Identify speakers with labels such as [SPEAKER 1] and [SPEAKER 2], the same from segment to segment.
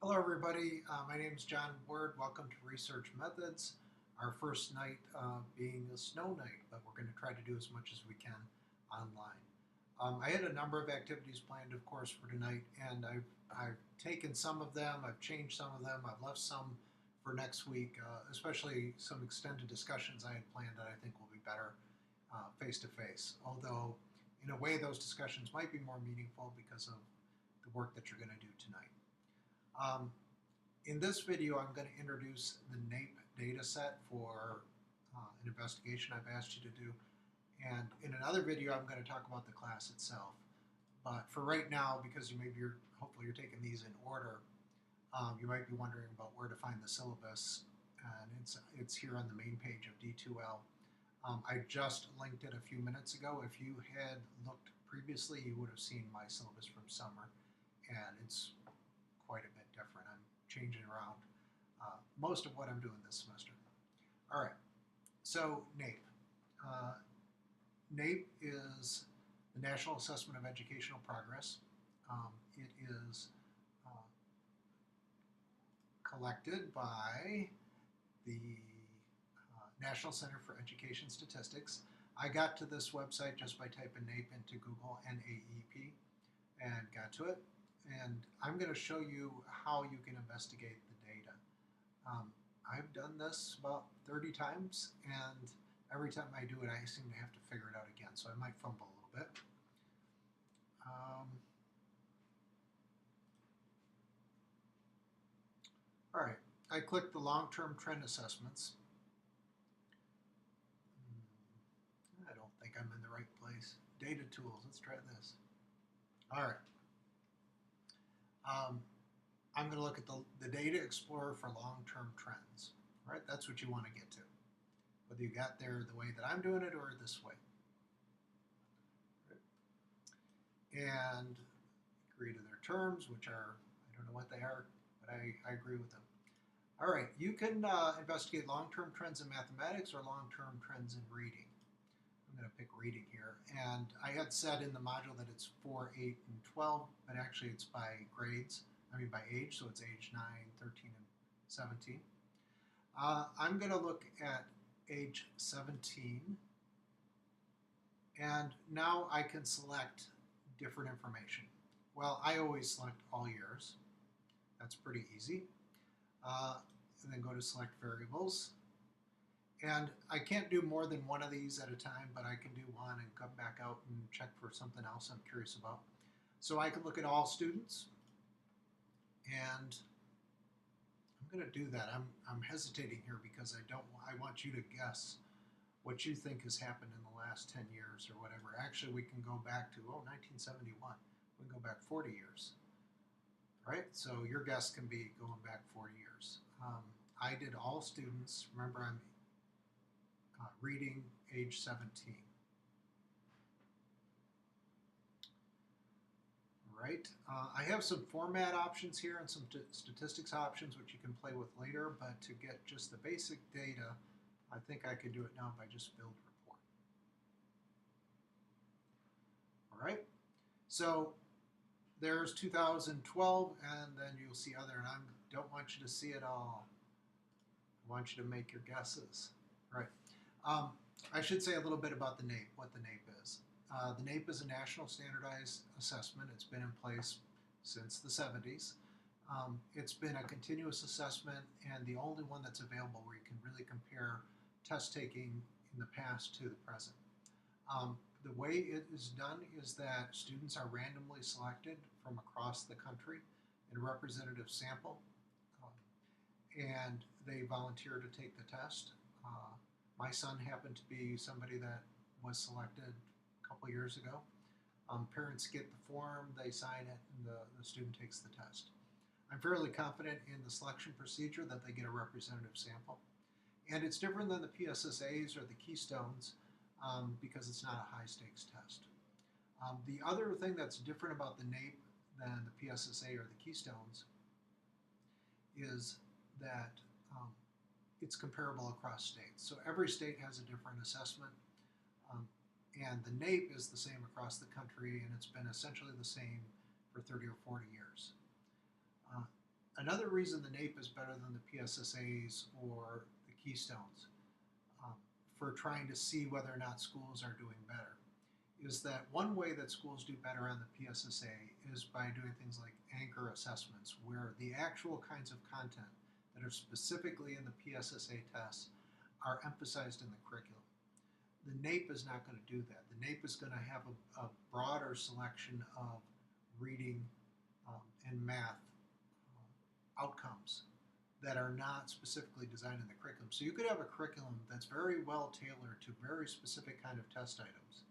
[SPEAKER 1] Hello everybody, my name is John Ward. Welcome to Research Methods. Our first night being a snow night, but we're going to try to do as much as we can online. I had a number of activities planned, of course, for tonight, and I've taken some of them, I've changed some of them, I've left some for next week, especially some extended discussions I had planned that I think will be better face to face. Although, in a way, those discussions might be more meaningful because of the work that you're going to do tonight. Um, in this video, I'm going to introduce the NAEP data set for an investigation I've asked you to do. And in another video, I'm going to talk about the class itself. But for right now, because hopefully you're taking these in order, you might be wondering about where to find the syllabus. And it's here on the main page of D2L. I just linked it a few minutes ago. If you had looked previously, you would have seen my syllabus from summer. And it's quite a bit different. I'm changing around most of what I'm doing this semester. All right, so NAEP. NAEP is the National Assessment of Educational Progress. It is collected by the National Center for Education Statistics. I got to this website just by typing NAEP into Google, NAEP, and got to it. And I'm going to show you how you can investigate the data. I've done this about 30 times, and every time I do it, I seem to have to figure it out again, so I might fumble a little bit. All right, I clicked the long-term trend assessments. I don't think I'm in the right place. Data tools, let's try this. All right. I'm going to look at the Data Explorer for long-term trends. All right, that's what you want to get to. Whether you got there the way that I'm doing it or this way. And agree to their terms, which are, I don't know what they are, but I agree with them. All right, you can investigate long-term trends in mathematics or long-term trends in reading. I'm going to pick reading here. And I had said in the module that it's 4, 8, and 12, but actually it's by grades. By age, so it's age 9, 13, and 17. I'm going to look at age 17. And now I can select different information. Well, I always select all years. That's pretty easy. And then go to select variables. And I can't do more than one of these at a time, but I can do one and come back out and check for something else I'm curious about. So I can look at all students, and I'm going to do that. I'm hesitating here because I want you to guess what you think has happened in the last 10 years or whatever. Actually, we can go back to 1971. We can go back 40 years. Right? So your guess can be going back 40 years. I did all students. Remember, I'm reading age 17. Right. I have some format options here and some statistics options which you can play with later, but to get just the basic data, I think I could do it now by just build report. All right. So there's 2012, and then you'll see other, and I don't want you to see it all. I want you to make your guesses. Right. I should say a little bit about the NAEP, what the NAEP is. The NAEP is a national standardized assessment. It's been in place since the 70s. It's been a continuous assessment and the only one that's available where you can really compare test taking in the past to the present. The way it is done is that students are randomly selected from across the country in a representative sample, and they volunteer to take the test. My son happened to be somebody that was selected a couple years ago. Parents get the form, they sign it, and the student takes the test. I'm fairly confident in the selection procedure that they get a representative sample. And it's different than the PSSAs or the Keystones because it's not a high-stakes test. The other thing that's different about the NAEP than the PSSA or the Keystones is that it's comparable across states. So every state has a different assessment, and the NAEP is the same across the country, and it's been essentially the same for 30 or 40 years. Another reason the NAEP is better than the PSSAs or the Keystones um, for trying to see whether or not schools are doing better is that one way that schools do better on the PSSA is by doing things like anchor assessments, where the actual kinds of content that are specifically in the PSSA tests are emphasized in the curriculum. The NAEP is not going to do that. The NAEP is going to have a broader selection of reading and math outcomes that are not specifically designed in the curriculum. So you could have a curriculum that's very well tailored to very specific kind of test items,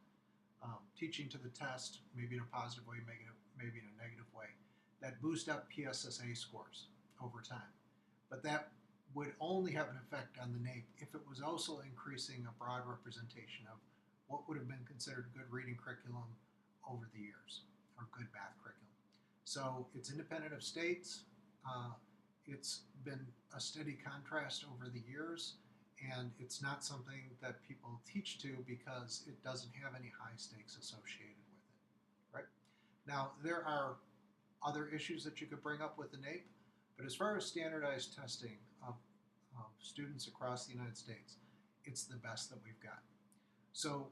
[SPEAKER 1] teaching to the test, maybe in a positive way, maybe in a negative way, that boost up PSSA scores over time. But that would only have an effect on the NAEP if it was also increasing a broad representation of what would have been considered good reading curriculum over the years, or good math curriculum. So it's independent of states. It's been a steady contrast over the years, and it's not something that people teach to because it doesn't have any high stakes associated with it, right? Now, there are other issues that you could bring up with the NAEP, but as far as standardized testing of students across the United States, it's the best that we've got. So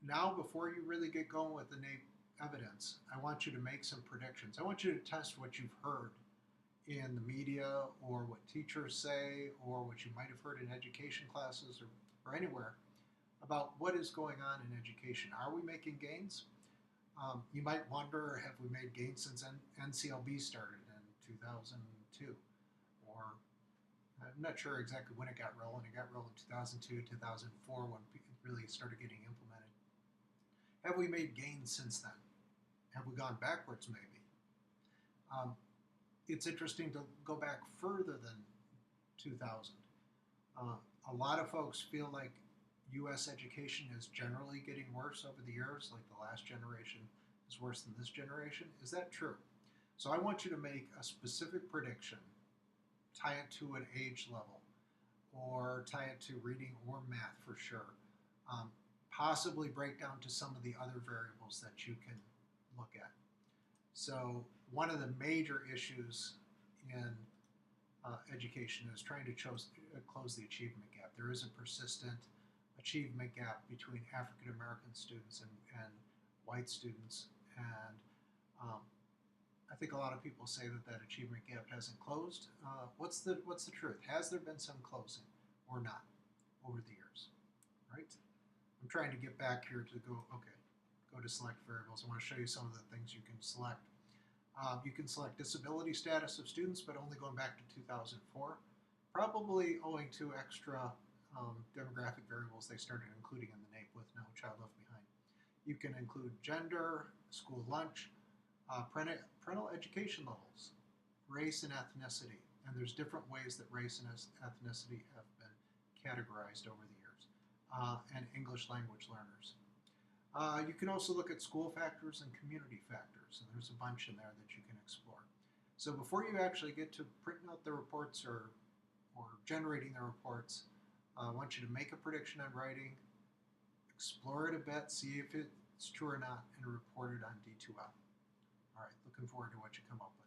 [SPEAKER 1] now, before you really get going with the NAEP evidence, I want you to make some predictions. I want you to test what you've heard in the media, or what teachers say, or what you might have heard in education classes, or anywhere about what is going on in education. Are we making gains? You might wonder, have we made gains since NCLB started in 2002? Or I'm not sure exactly when it got rolling. It got rolling in 2002, 2004, when it really started getting implemented. Have we made gains since then? Have we gone backwards, maybe? It's interesting to go back further than 2000. A lot of folks feel like U.S. education is generally getting worse over the years, like the last generation is worse than this generation. Is that true? So I want you to make a specific prediction, tie it to an age level, or tie it to reading or math for sure. Possibly break down to some of the other variables that you can look at. So one of the major issues in education is trying to close the achievement gap. There is a persistent achievement gap between African American students and white students, and I think a lot of people say that that achievement gap hasn't closed. What's the truth? Has there been some closing or not over the years? Right? I'm trying to get back here to go to select variables. I want to show you some of the things you can select. You can select disability status of students, but only going back to 2004, probably owing to extra demographic variables they started including in the NAEP with No Child Left Behind. You can include gender, school lunch, parental education levels, race and ethnicity, and there's different ways that race and ethnicity have been categorized over the years, and English language learners. You can also look at school factors and community factors, and there's a bunch in there that you can explore. So before you actually get to printing out the reports or generating the reports, I want you to make a prediction on writing, explore it a bit, see if it's true or not, and report it on D2L. All right, looking forward to what you come up with.